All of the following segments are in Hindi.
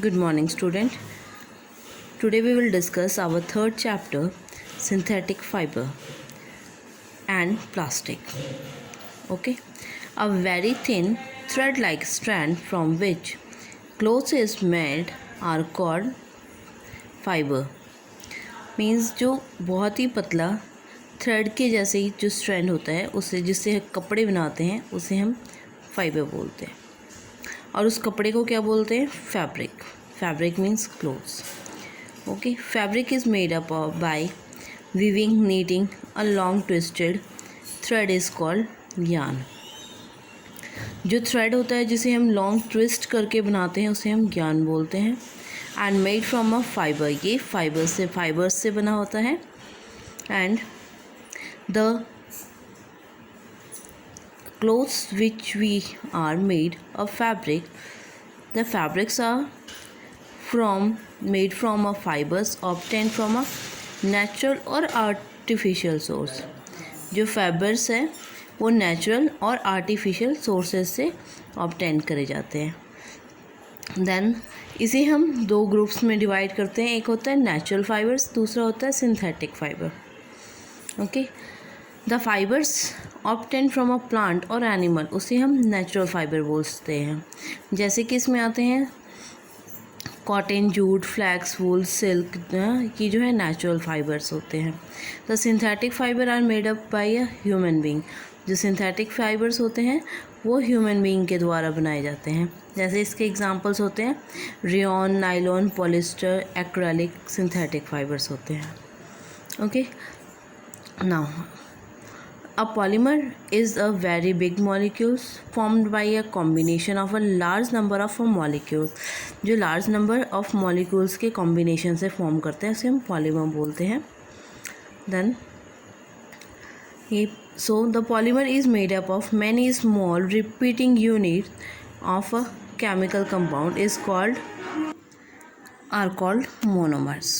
Good morning, student. Today we will discuss our third chapter, synthetic fiber and plastic. Okay, a very thin thread-like strand from which clothes is made are called fiber. Means जो बहुत ही पतला थ्रेड के जैसे ही जो स्ट्रैंड होता है उसे जिससे कपड़े बनाते हैं उसे हम फाइबर बोलते हैं और उस कपड़े को क्या बोलते हैं? Fabric. Fabric means clothes. Okay, fabric is made up bye weaving knitting a long twisted thread is called yarn. जो थ्रेड होता है जिसे हम लॉन्ग ट्विस्ट करके बनाते हैं उसे हम यार्न बोलते हैं. And made from a fibre, ये फाइबर्स से बना होता है. And the clothes which we are made of fabric, the fabrics are made from a fibers obtained from a natural or artificial source. जो फाइबर्स है वो नेचुरल और आर्टिफिशियल सोर्सेज से ऑब्टेन करे जाते हैं. देन इसे हम दो ग्रुप्स में डिवाइड करते हैं. एक होता है नेचुरल फाइबर्स, दूसरा होता है synthetic fibre. Okay, the fibres obtain from a plant और एनिमल, उसे हम नेचुरल फाइबर बोलते हैं. जैसे कि इसमें आते हैं cotton, jute, flax, wool, silk, की जो है नेचुरल फाइबर्स होते हैं. The synthetic fibre are made up by a human being. जो सिंथेटिक फाइबर्स होते हैं वो ह्यूमन बीइंग के द्वारा बनाए जाते हैं. जैसे इसके एग्जांपल्स होते हैं rayon, nylon, polyester, acrylic, synthetic fibres होते हैं. Okay, now a polymer is a very big molecules formed by a combination of a large number of molecules. जो large number of molecules के combination से form करते हैं उसे हम polymer बोलते हैं. Then so the polymer is made up of many small repeating units of a chemical compound are called monomers.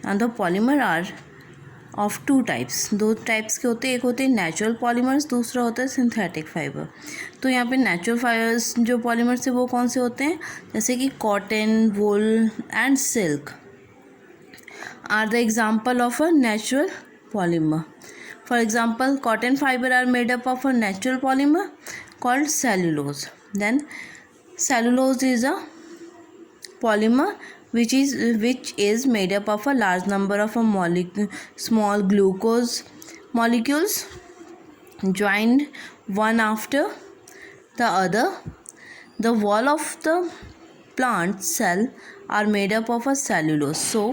And the polymer are of two types. दो टाइप्स के होते हैं, एक होते हैं नेचुरल पॉलीमर्स, दूसरा होता है सिंथेटिक फाइबर. तो यहाँ पे नेचुरल फाइबर्स जो पॉलीमर्स है वो कौन से होते हैं? जैसे कि cotton, wool and silk are the example of a natural polymer. For example cotton fibre are made up of a natural polymer called cellulose. Then cellulose is a polymer which is made up of a large number of small glucose molecules joined one after the other. The wall of the plant cell are made up of a cellulose, so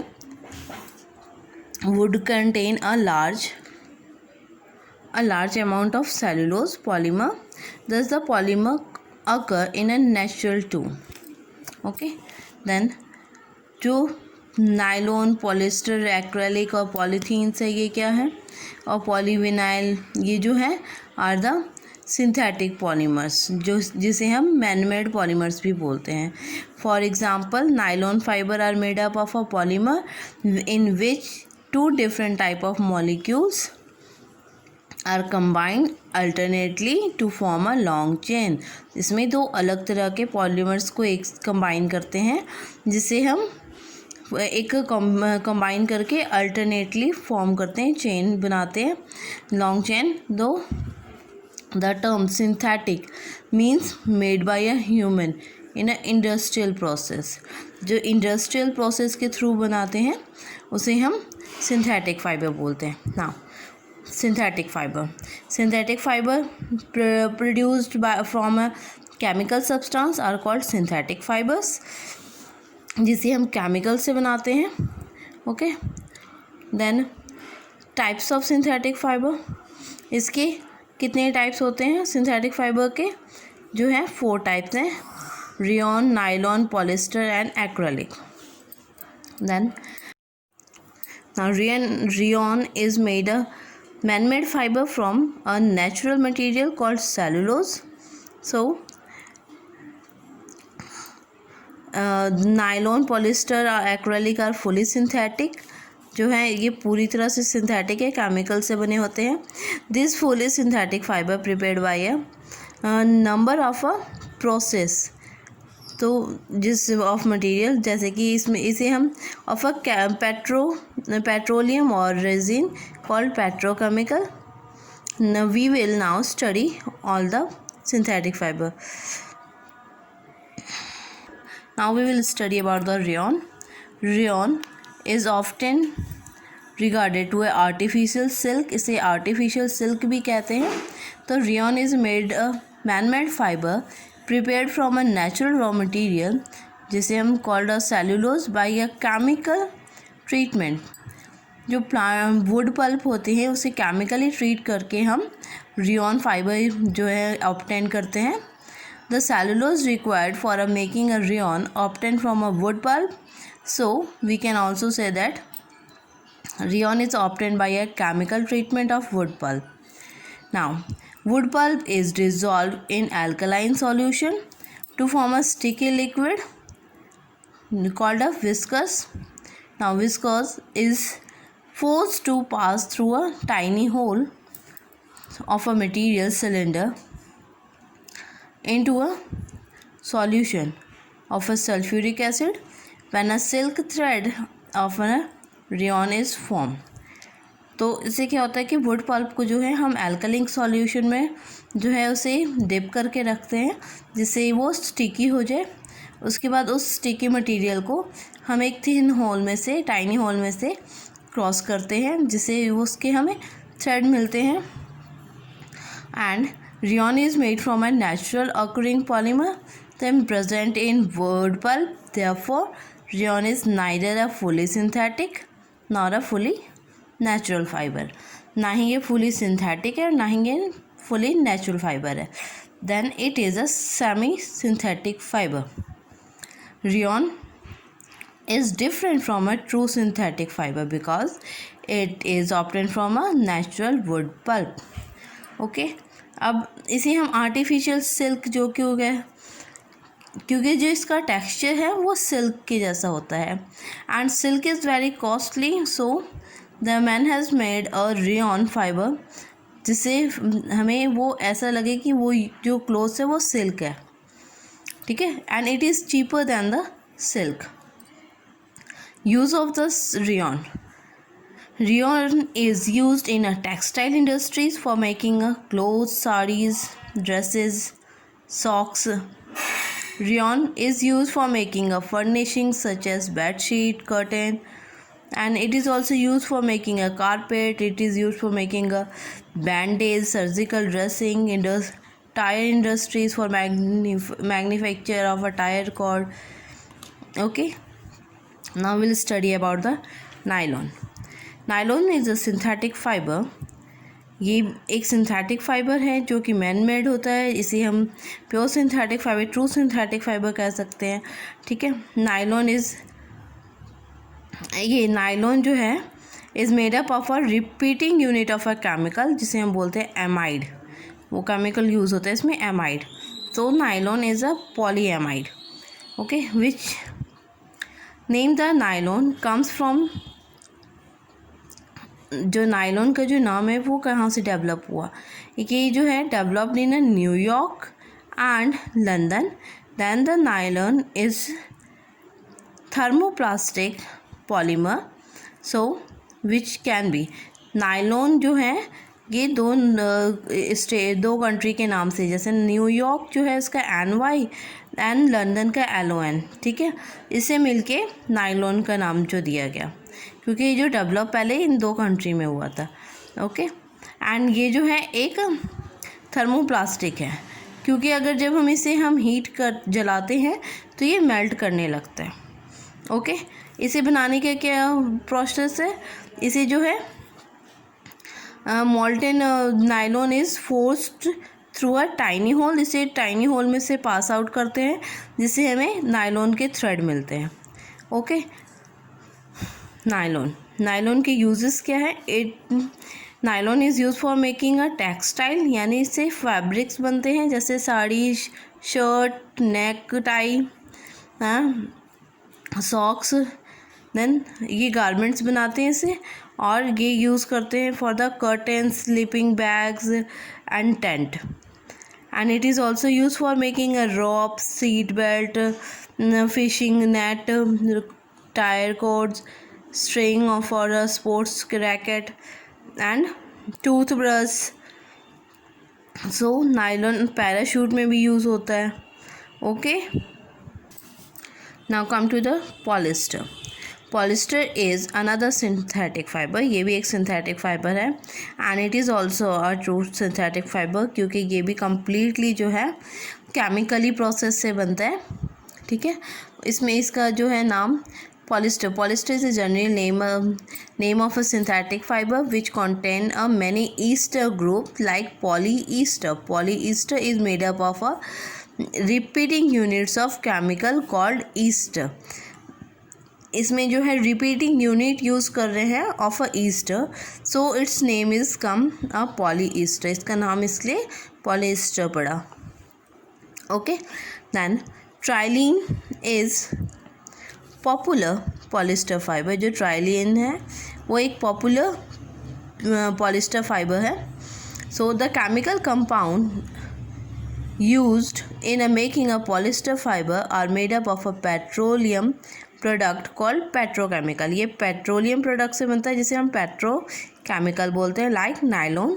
would contain a large amount of cellulose polymer. Thus the polymer occur in a natural too. Okay, then जो नायलॉन, पॉलिस्टर, एक्रेलिक और पॉलीथीन है ये क्या है? और पॉलीविनाइल, ये जो है आर द सिंथेटिक पॉलीमर्स, जो जिसे हम मैन-मेड पॉलीमर्स भी बोलते हैं. For example nylon fibre are made up of a polymer in which two different type of molecules are combined alternately to form a long chain. इसमें दो अलग तरह के पॉलीमर्स को एक कंबाइन करते हैं जिसे हम एक कंबाइन करके अल्टरनेटली फॉर्म करते हैं, चेन बनाते हैं, लॉन्ग चेन. दो the term synthetic means made by a human in a industrial process. जो इंडस्ट्रियल प्रोसेस के थ्रू बनाते हैं उसे हम सिंथेटिक फाइबर बोलते हैं. Now synthetic fiber produced from a chemical substance are called synthetic fibers, जिसे हम केमिकल से बनाते हैं. Okay, then types of synthetic fibre, इसके कितने टाइप्स होते हैं सिंथेटिक फाइबर के? जो है 4 टाइप्स हैं, rayon, nylon, polyester and acrylic. Then rayon is made a man-made fiber from a natural material called cellulose. So nylon, polyester और acrylic are fully synthetic. जो है ये पूरी तरह से सिंथेटिक है, केमिकल से बने होते हैं. This fully synthetic fiber prepared by a number of a process तो जिस ऑफ मटेरियल, जैसे कि इसमें इसे हम ऑफ अ पेट्रोलियम और resin called petrochemical. We will now study all the synthetic fiber. Now we will study about the rayon. Rayon is often regarded to a artificial silk. इसे artificial silk भी कहते हैं. तो rayon is made a man-made fiber prepared from a natural raw material जिसे हम called a cellulose by a chemical treatment. जो वुड पल्प होते हैं उसे केमिकली ट्रीट करके हम रेयॉन फाइबर जो है ऑब्टेन करते हैं. The cellulose required for a making a rayon obtain from a wood pulp, so we can also say that rayon is obtain by a chemical treatment of wood pulp. Now wood pulp is dissolve in alkaline solution to form a sticky liquid called a viscous. Now viscous is forced to pass through a tiny hole of a material cylinder into a solution of a sulfuric acid when a silk thread of a rayon is formed. तो इससे क्या होता है कि वुड पल्प को जो है हम एल्कलिन सॉल्यूशन में जो है उसे डिप करके रखते हैं जिससे वो स्टिकी हो जाए. उसके बाद उस स्टिकी मटेरियल को हम एक थिन होल में से, टाइनी होल में से क्रॉस करते हैं जिससे उसके हमें थ्रेड मिलते हैं. And rayon is made from a natural occurring polymer then present in wood pulp. Therefore rayon is neither a fully synthetic nor a fully natural fibre. ना ही ये फुली सिंथेटिक है, ना ही ये फुली नेचुरल फाइबर है. Then it is a semi synthetic fibre. Rayon is different from a true synthetic fiber because it is obtained from a natural wood pulp. Okay, अब इसे हम artificial silk जो कि हो गया क्योंकि जो इसका टेक्सचर है वो सिल्क के जैसा होता है. And silk is very costly, so the man has made a rayon fibre जिससे हमें वो ऐसा लगे कि वो जो क्लोथ्स है वो सिल्क है. ठीक है, and it is cheaper then the silk. Use of the rayon. Rayon is used in a textile industries for making clothes, sarees, dresses, socks. Rayon is used for making a furnishing such as bed sheet, curtain, and it is also used for making a carpet. It is used for making a bandage, surgical dressing, tire industries for manufacture of a tire cord. Okay. Now we'll study about the nylon. Nylon is a synthetic fiber. ये एक सिंथेटिक फाइबर है जो कि मैन मेड होता है. इसे हम pure synthetic fibre, true synthetic fibre कह सकते हैं. ठीक है, ये नायलॉन जो है is made up of a repeating unit of a chemical जिसे हम बोलते हैं एमाइड. वो केमिकल यूज़ होता है इसमें एमाइड. तो nylon is a polyamide. Okay, which name the nylon comes from. जो नायलॉन का जो नाम है वो कहाँ से डेवलप हुआ. ये जो है developed in New York and London. Then the nylon is thermoplastic polymer, so which can be. Nylon जो है ये दो कंट्री के नाम से, जैसे न्यूयॉर्क जो है इसका NY एंड लंदन का LON. ठीक है, इसे मिलके नायलॉन का नाम जो दिया गया क्योंकि ये जो डेवलप पहले इन दो कंट्री में हुआ था. ओके, एंड ये जो है एक थर्मोप्लास्टिक है क्योंकि अगर जब हम इसे हीट कर जलाते हैं तो ये मेल्ट करने लगता है. ओके, इसे बनाने का क्या प्रोसेस है. इसे जो है molten nylon is forced through a tiny hole. इसे टाइनी होल में से पास आउट करते हैं जिससे हमें नायलॉन के थ्रेड मिलते हैं. ओके, नायलॉन के यूजेस क्या है. Nylon is use for making a textile, यानी इससे फैब्रिक्स बनते हैं जैसे sari, shirt, neck tie, socks. Then ये गारमेंट्स बनाते हैं इसे, और ये यूज़ करते हैं for the curtains, sleeping bags and tent. and it is also used for making a rope, seat belt, fishing net, tire cords, string for a sports racket, and toothbrush. So nylon parachute में भी यूज़ होता है. Okay, now come to the polyester. Polyester is another synthetic fibre. ये भी एक सिंथेटिक फाइबर है and it is also a true synthetic fibre, क्योंकि ये भी कम्प्लीटली जो है केमिकली प्रोसेस से बनता है. ठीक है, इसमें इसका जो है नाम polyester. Polyester is a general name of a synthetic fiber which contain a many ester group like polyester. Polyester is made up of a repeating units of chemical called ester. इसमें जो है रिपीटिंग यूनिट यूज़ कर रहे हैं of a ester, so its name is come a polyester. इसका नाम इसलिए पॉलीईस्टर पड़ा. Okay, then Terylene is popular polyester fibre. जो ट्राइलिन है वो एक पॉपुलर पॉलिस्टर फाइबर है. So the chemical compound used in making a polyester fiber are made up of a petroleum product called petrochemical. ये पेट्रोलियम प्रोडक्ट से बनता है जिसे हम पेट्रोकेमिकल बोलते हैं, like nylon.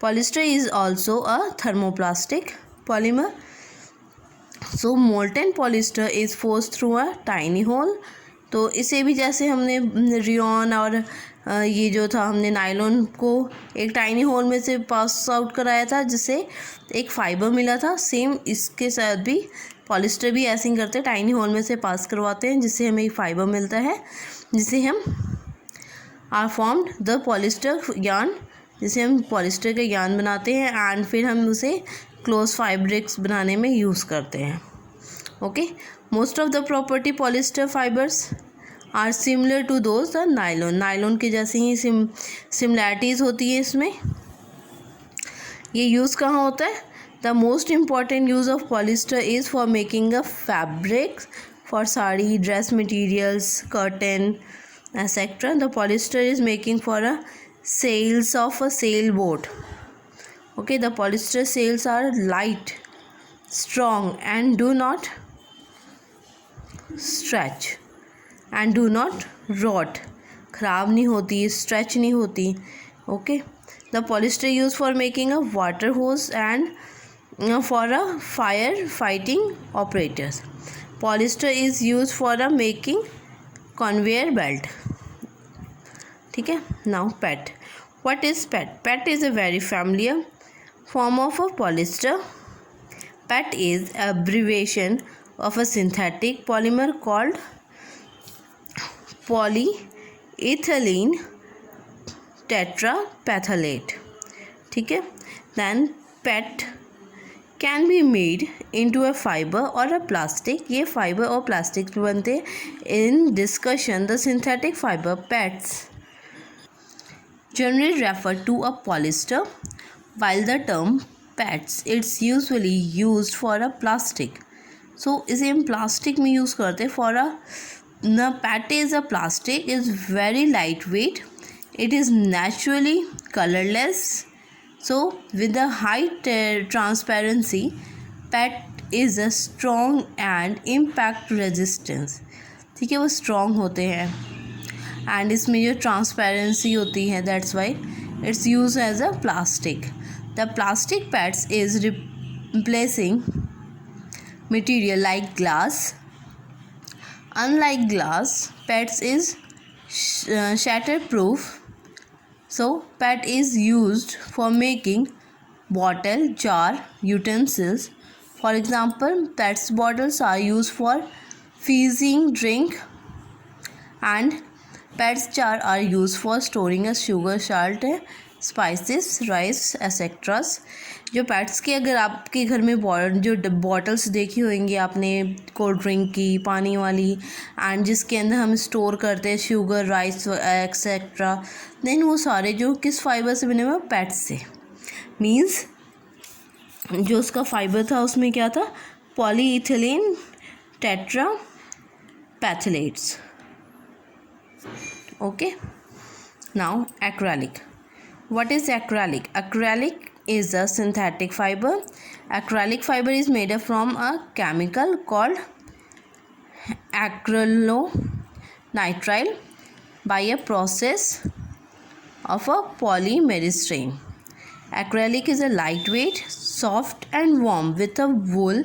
Polyester is also a thermoplastic polymer. So molten polyester is force through a tiny hole. तो इसे भी जैसे हमने रियॉन और ये जो था हमने नायलॉन को एक टाइनी होल में से पास आउट कराया था जिससे एक फ़ाइबर मिला था, सेम इसके साथ भी पॉलिस्टर भी ऐसे ही करते हैं, टाइनी होल में से पास करवाते हैं जिससे हमें एक फ़ाइबर मिलता है जिसे हम are formed the polyester yarn, जिसे हम पॉलिस्टर के यार्न बनाते हैं एंड फिर हम उसे क्लोज फैब्रिक्स बनाने में यूज़ करते हैं. Okay, most of the property polyester fibres are similar to those the nylon. Nylon के जैसे ही सिमिलैरिटीज़ होती है इसमें. ये यूज़ कहाँ होता है? The most important use of polyester is for making a fabric for sari, dress materials, curtain etcetera. The polyester is making for a sails of a sailboat. Okay, the polyester sails are light, strong and do not stretch and do not rot. खराब नहीं होती, stretch नहीं होती. Okay, the polyester used for making a water hose and for a fire fighting operators. Polyester is used for a making conveyor belt. ठीक है. Now PET. What is PET? PET is a very familiar form of a polyester. PET is abbreviation of a synthetic polymer called polyethylene tetraphthalate. ठीक है. Then PET can be made into a fiber or a plastic. ये fiber और plastic बनते हैं. In discussion, the synthetic fiber PETs generally refer to a polyester, while the term PETs it's usually used for a plastic. So इसे हम plastic में use करते हैं. For a PET is a plastic is very lightweight. It is naturally colorless. So with a high transparency, PET is a strong and impact resistance. ठीक है, वो strong होते हैं एंड इसमें जो ट्रांसपेरेंसी होती है that's why it's use as a plastic. The plastic pads is replacing material like glass. Unlike glass, pads is shatter proof. So PET is used for making bottle, jar, utensils. For example, PET's bottles are used for freezing drink and PET's jar are used for storing a sugar, salt, spices, rice, etc. जो PETs की अगर आपके घर में जो बॉटल्स देखी होंगी आपने कोल्ड ड्रिंक की, पानी वाली, एंड जिसके अंदर हम स्टोर करते हैं शुगर, राइस एक्सेट्रा, देन वो सारे जो किस फाइबर से बने हुए हैं? PETs से. मीन्स जो उसका फाइबर था उसमें क्या था? Polyethylene टेट्रापैथलेट्स. Okay, now acrylic. What is acrylic? Acrylic is a synthetic fiber. Acrylic fiber is made up from a chemical called acrylonitrile by a process of a polymerase. Acrylic is a lightweight, soft and warm with a wool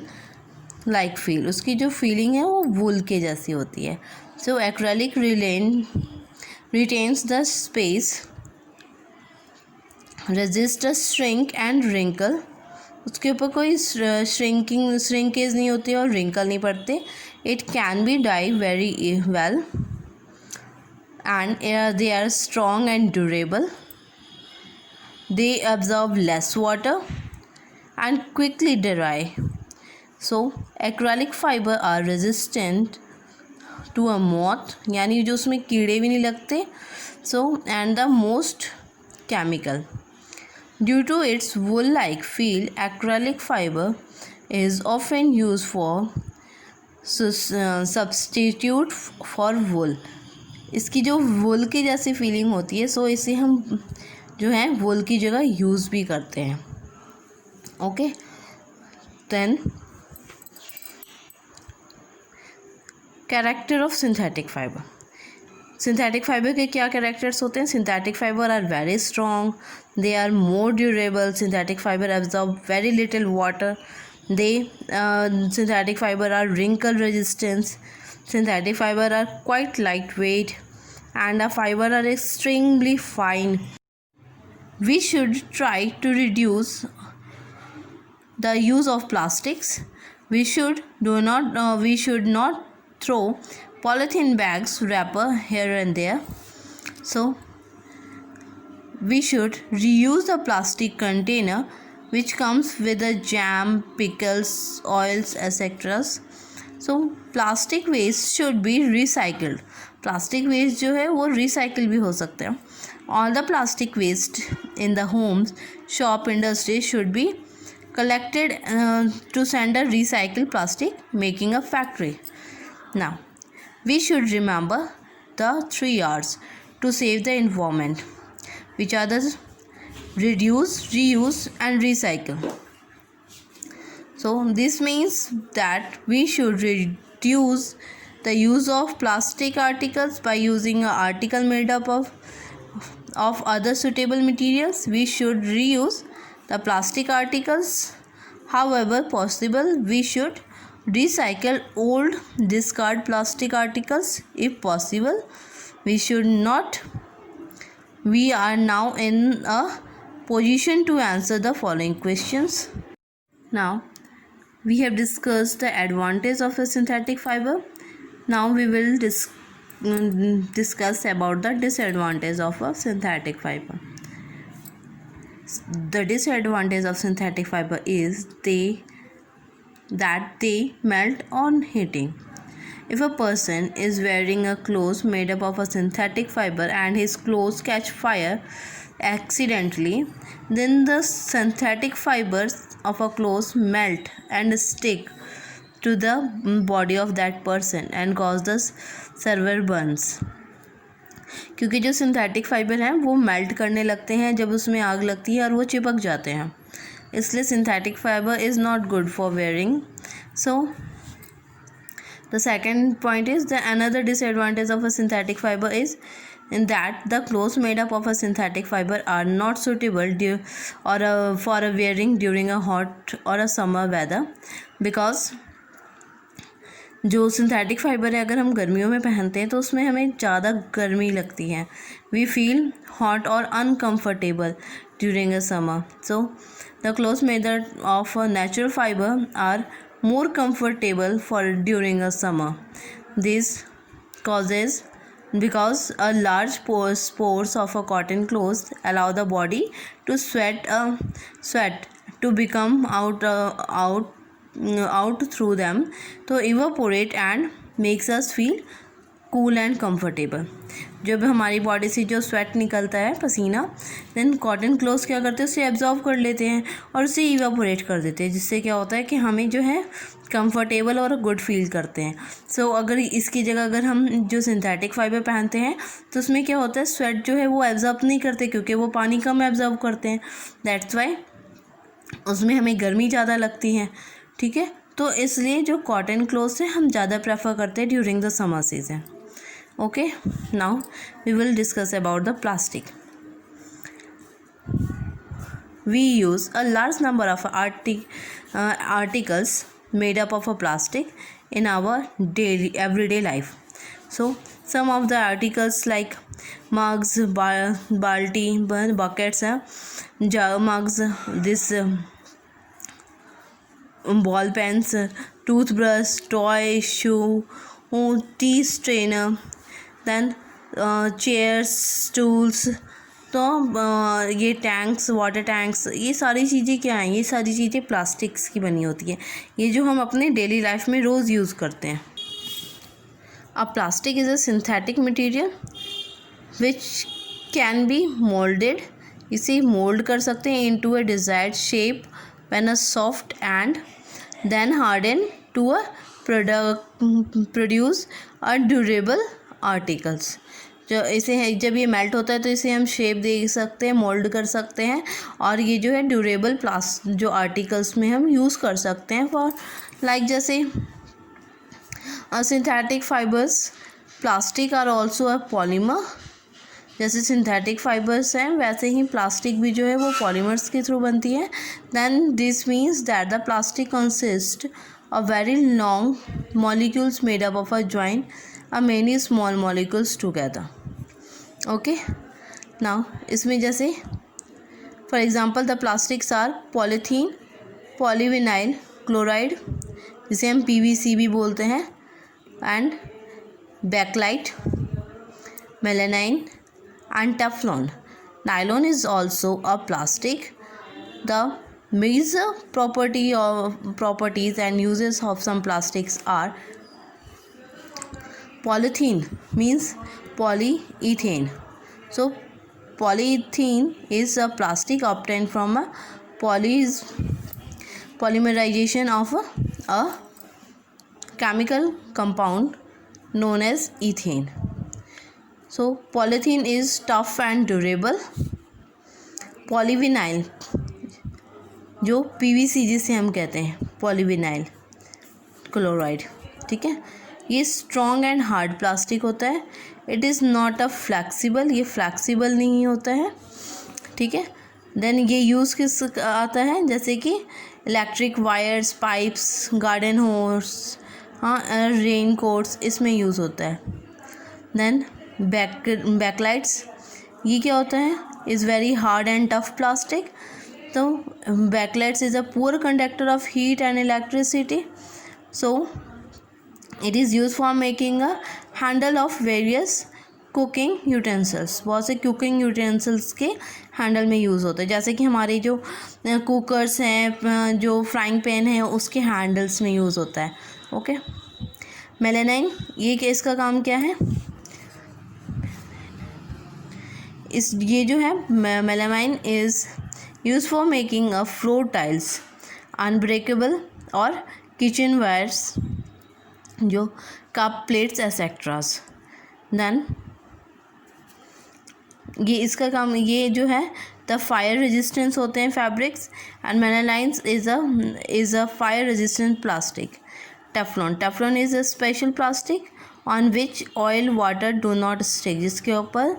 like feel. उसकी जो feeling है वो wool के जैसी होती है. So acrylic retains the space, resist a shrink and wrinkle. उसके ऊपर कोई श्रिंकेज नहीं होती और wrinkle नहीं पड़ते. It can be dyed very well and they are strong and durable. They absorb less water and quickly dry. So acrylic fiber are resistant to a moth, यानी जो उसमें कीड़े भी नहीं लगते. So and the most chemical. Due to its wool-like feel, acrylic fiber is often used for substitute for wool. इसकी जो wool की जैसी feeling होती है, so इसे हम जो है wool की जगह यूज़ भी करते हैं. Okay, then character of synthetic fibre. Synthetic fibre के क्या कैरेक्टर्स होते हैं? Synthetic fibre are very strong, they are more durable, synthetic fibre absorb very little water, they synthetic fibre are wrinkle resistance, synthetic fiber are quite lightweight, and the fiber are extremely fine. We should try to reduce the use of plastics. We should not throw polythene bags wrapper here and there. So we should reuse the plastic container which comes with the jam, pickles, oils, etc. So plastic waste should be recycled. Plastic waste जो है वो recycle भी हो सकते हैं. All the plastic waste in the homes, shop, industry should be collected to send a recycled plastic making a factory. Now, we should remember the 3 R's to save the environment, which are the reduce, reuse, and recycle. So, this means that we should reduce the use of plastic articles by using an article made up of other suitable materials. We should reuse the plastic articles. However possible, we should recycle old discard plastic articles if possible. We are now in a position to answer the following questions. Now we have discussed the advantage of a synthetic fiber. Now we will discuss about the disadvantage of a synthetic fiber. The disadvantage of synthetic fiber is that they melt on heating. If a person is wearing a clothes made up of a synthetic fiber and his clothes catch fire accidentally, then the synthetic fibers of a clothes melt and stick to the body of that person and cause the severe burns. क्योंकि जो सिंथेटिक फाइबर हैं वो मेल्ट करने लगते हैं जब उसमें आग लगती है और वो चिपक जाते हैं, इसलिए synthetic fibre is not good for wearing. So the second point is the another disadvantage of a synthetic fibre is in that the clothes made up of a synthetic fiber are not suitable for a wearing during a hot or a summer weather, because जो सिंथेटिक फाइबर है अगर हम गर्मियों में पहनते हैं तो उसमें हमें ज़्यादा गर्मी लगती है. वी फील हॉट और uncomfortable during a summer. So the clothes made of natural fibre are more comfortable for during a summer. This causes because a large pores of a cotton clothes allow the body to sweat to become out through them to evaporate and makes us feel cool and comfortable. जब हमारी बॉडी से जो स्वेट निकलता है पसीना, देन कॉटन क्लोथ्स क्या करते हैं उसे एब्जॉर्ब कर लेते हैं और उसे इवेपोरेट कर देते हैं, जिससे क्या होता है कि हमें जो है कंफर्टेबल और गुड फील करते हैं. सो अगर इसकी जगह अगर हम जो सिंथेटिक फाइबर पहनते हैं तो उसमें क्या होता है स्वेट जो है वो एब्जॉर्ब नहीं करते क्योंकि वो पानी कम एब्जॉर्ब करते हैं. दैट्स वाई उसमें हमें गर्मी ज़्यादा लगती है, ठीक है। तो इसलिए जो कॉटन क्लोथ्स हैं हम ज़्यादा प्रेफर करते हैं during the summer season. Okay, now we will discuss about the plastic. We use a large number of articles made up of a plastic in our daily everyday life. So some of the articles like mugs, balti, buckets, mugs, this ball pens, toothbrush, toy, shoe, tea strainer, then chairs, stools. तो ये टैंक्स, वाटर टैंक्स, ये सारी चीज़ें क्या हैं? ये सारी चीज़ें प्लास्टिक्स की बनी होती है, ये जो हम अपने डेली लाइफ में रोज़ यूज़ करते हैं. अब plastic is a synthetic material which can be moulded. इसे मोल्ड कर सकते हैं into a desired shape when a soft and then harden to a produce a durable articles. जो इसे है, जब ये मेल्ट होता है तो इसे हम शेप दे सकते हैं, मोल्ड कर सकते हैं, और ये जो है ड्यूरेबल जो आर्टिकल्स में हम यूज़ कर सकते हैं फॉर लाइक जैसे synthetic fibres. Plastic are also a polymer. जैसे सिंथेटिक फाइबर्स हैं वैसे ही प्लास्टिक भी जो है वो पॉलीमर्स के थ्रू बनती है. Then this means that the plastic consist of very long molecules made up of a joint many small molecules together. Okay, now इसमें जैसे for example the plastics are polythene, polyvinyl chloride जिसे हम PVC भी बोलते हैं, and Bakelite, melamine and Teflon. Nylon is also a plastic. The major properties and uses of some plastics are polythene means polyethylene. So polyethylene is a plastic obtained from a polymerization of a chemical compound known as ethane. So polythene is tough and durable. Polyvinyl जो PVC जिसे हम कहते हैं, पॉलीविनाइल क्लोराइड, ठीक है, ये स्ट्रॉन्ग एंड हार्ड प्लास्टिक होता है. It is not a flexible, ये फ्लैक्सीबल नहीं होता है, ठीक है. देन ये यूज़ किस आता है, जैसे कि इलेक्ट्रिक वायर्स, पाइप्स, गार्डन होस, हाँ, रेन कोट्स, इसमें यूज़ होता है. देन बैकलाइट्स, ये क्या होता है, is very hard and tough plastic. तो Bakelites is a poor conductor of heat and electricity. So it is use for making a handle of various cooking utensils. बहुत से कुकिंग यूटेंसिल्स के हैंडल में यूज़ होता है, जैसे कि हमारे जो कुकर्स हैं, जो फ्राइंग पैन है, उसके हैंडल्स में यूज़ होता है. ओके, मेलानाइन, ये इसका काम क्या है, ये जो है melamine is use for making a floor tiles, unbreakable और किचन वायर्स, जो कप, प्लेट्स एक्सेट्रास. देन ये इसका काम, ये जो है द फायर रेजिस्टेंस होते हैं fabrics, and melamines is a fire resistant plastic. Teflon is a special plastic on which oil water do not stick, जिसके ऊपर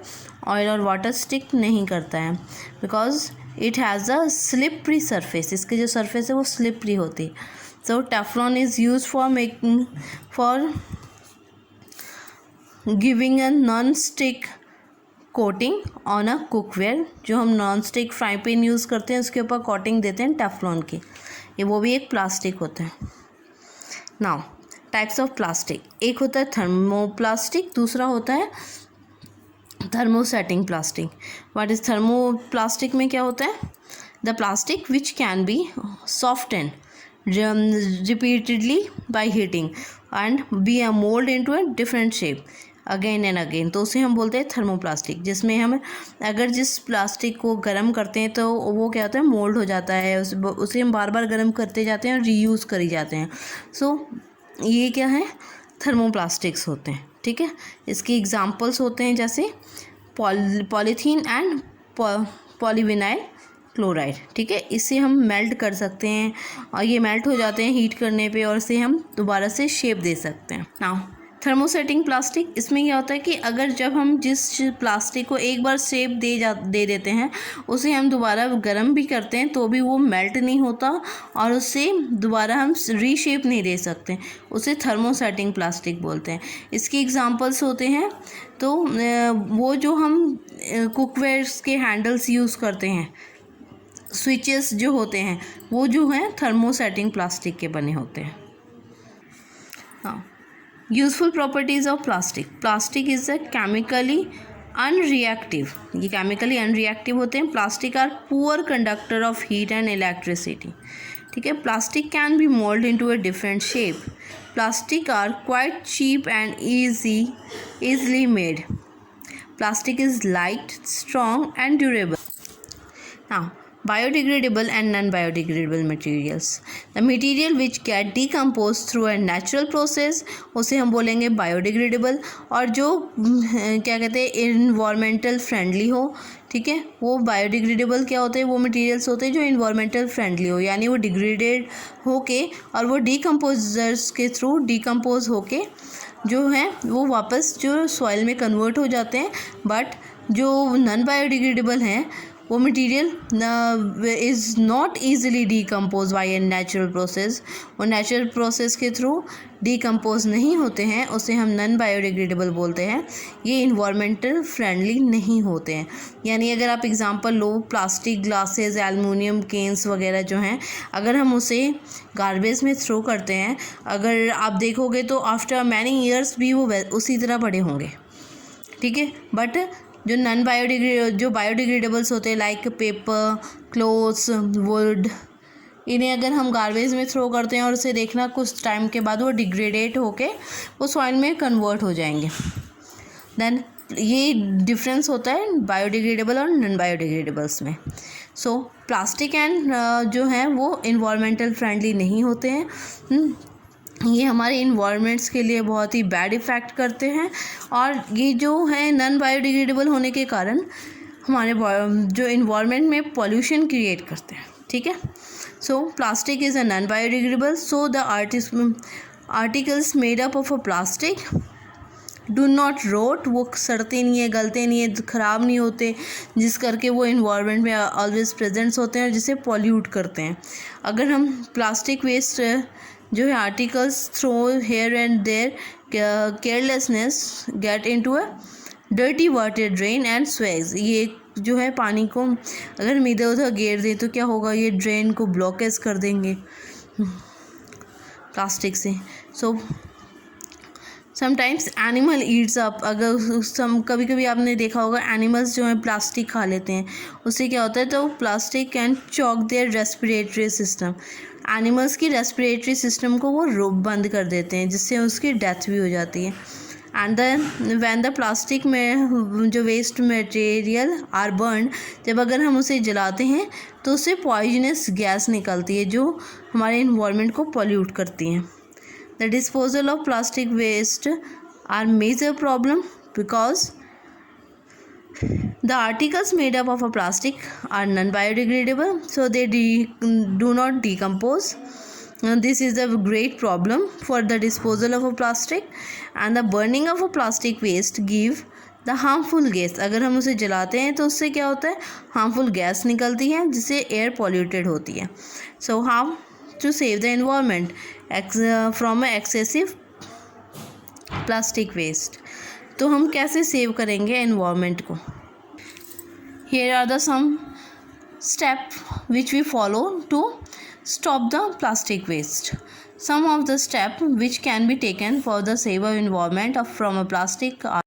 ऑयल और वाटर स्टिक नहीं करता है, because it has a slippery surface. इसके जो सरफेस है वो स्लिपरी होती है. So Teflon is use for giving a non stick coating on a cookware. जो हम non stick fry pan use करते हैं उसके ऊपर कोटिंग देते हैं टेफ्लॉन की, ये वो भी एक प्लास्टिक होता है. नाउ टाइप्स ऑफ प्लास्टिक, एक होता है थर्मोप्लास्टिक, दूसरा होता है thermosetting plastic. What is thermoplastic में क्या होता है, the plastic which can B softened repeatedly by heating and be a mold into a different shape again and again. तो उसे हम बोलते हैं थर्मोप्लास्टिक, जिसमें हम अगर जिस प्लास्टिक को गर्म करते हैं तो वो क्या होता है, मोल्ड हो जाता है, उसे हम बार बार गर्म करते जाते हैं और रीयूज़ करी जाते हैं. सो ये क्या है, थर्मोप्लास्टिक्स होते हैं, ठीक है. इसके एग्जांपल्स होते हैं जैसे पॉलीथीन एंड पॉलीविनाइल क्लोराइड, ठीक है। इसे हम मेल्ट कर सकते हैं और ये मेल्ट हो जाते हैं हीट करने पे और इसे हम दोबारा से शेप दे सकते हैं। नाउ थर्मोसेटिंग प्लास्टिक, इसमें क्या होता है कि अगर जब हम जिस प्लास्टिक को एक बार शेप दे देते हैं उसे हम दोबारा गर्म भी करते हैं तो भी वो मेल्ट नहीं होता और उससे दोबारा हम रीशेप नहीं दे सकते, उसे थर्मोसेटिंग प्लास्टिक बोलते हैं। इसके एग्जांपल्स होते हैं तो वो जो हम कुकवेयर्स के हैंडल्स यूज़ करते हैं, स्विचेस जो होते हैं वो जो हैं थर्मोसेटिंग प्लास्टिक के बने होते हैं। हाँ, useful properties of plastic. Plastic is a chemically unreactive, ये केमिकली अनरिएक्टिव होते हैं। Plastic are poor conductor of heat and electricity, ठीक है। Plastic can be mould into a different shape. Plastic are quite cheap and easily made. Plastic is light, strong and durable. Now, biodegradable and non-biodegradable materials. The material which get decomposed through a natural process उसे हम बोलेंगे biodegradable, और जो क्या कहते हैं environmental friendly हो, ठीक है, वो बायोडिग्रेडेबल क्या होते हैं, वो मटेरियल्स होते हैं जो इन्वायरमेंटल फ्रेंडली हो, यानी वो डिग्रेडेड होके और वो डीकम्पोजर्स के थ्रू डीकम्पोज होके जो है वो वापस जो सॉइल में कन्वर्ट हो जाते हैं। बट जो नॉन बायोडिग्रेडेबल हैं वो material is not easily decompose by a natural process, वो नेचुरल प्रोसेस के थ्रू डीकम्पोज नहीं होते हैं, उसे हम नॉन बायोडिग्रेडेबल बोलते हैं। ये इन्वायरमेंटल फ्रेंडली नहीं होते हैं। यानी अगर आप एग्जांपल लो, प्लास्टिक ग्लासेस, एलुमिनियम केन्स वगैरह जो हैं, अगर हम उसे गार्बेज में थ्रो करते हैं, अगर आप देखोगे तो आफ्टर मैनी ईयर्स भी वो उसी तरह पड़े होंगे, ठीक है। बट जो जो बायोडिग्रेडेबल्स होते हैं लाइक पेपर, क्लोथ्स, वुड, इन्हें अगर हम गार्बेज में थ्रो करते हैं और उसे देखना कुछ टाइम के बाद वो डिग्रेडेट होके वो सॉइल में कन्वर्ट हो जाएंगे। देन ये डिफरेंस होता है बायोडिग्रेडेबल और नॉन बायोडिग्रेडेबल्स में। सो प्लास्टिक एंड जो हैं वो इन्वायरमेंटल फ्रेंडली नहीं होते हैं, ये हमारे इन्वायरमेंट्स के लिए बहुत ही बैड इफ़ेक्ट करते हैं, और ये जो है नॉन बायोडिग्रेडेबल होने के कारण हमारे जो इन्वायरमेंट में पॉल्यूशन क्रिएट करते हैं, ठीक है। So plastic is a non biodegradable, so the articles made up of a plastic do not rot, वो सड़ते नहीं है, गलते नहीं है, ख़राब नहीं होते, जिस करके वो इन्वायरमेंट में ऑलवेज प्रेजेंट्स होते हैं और जिसे पॉल्यूट करते हैं। अगर हम प्लास्टिक वेस्ट जो है articles throw here and there carelessness get into a dirty water drain and sewage, ये जो है पानी को अगर हम इधर उधर गिर दें तो क्या होगा, ये ड्रेन को ब्लॉकेज कर देंगे प्लास्टिक से। So sometimes animal Yeats up, अगर कभी कभी आपने देखा होगा एनिमल्स जो है प्लास्टिक खा लेते हैं, उससे क्या होता है, तो plastic can choke their respiratory system, animals की रेस्पिरेटरी सिस्टम को वो बंद कर देते हैं, जिससे उसकी डेथ भी हो जाती है। And then when the plastic में जो वेस्ट मटेरियल आर बर्न, जब अगर हम उसे जलाते हैं तो उससे पॉइजनस गैस निकलती है जो हमारे इन्वायरमेंट को पॉल्यूट करती हैं। The disposal of plastic waste are major problem because the articles made up of a plastic are non-biodegradable, so they do not decompose. This is a great problem for the disposal of a plastic, and the burning of a plastic waste give the harmful gas. अगर हम उसे जलाते हैं तो उससे क्या होता है, harmful gas निकलती है जिससे air polluted होती है। So how to save the environment from excessive plastic waste? तो हम कैसे सेव करेंगे एनवायरनमेंट को? Here are the some steps which we follow to stop the plastic waste. Some of the steps which can be taken for the save of environment from a plastic are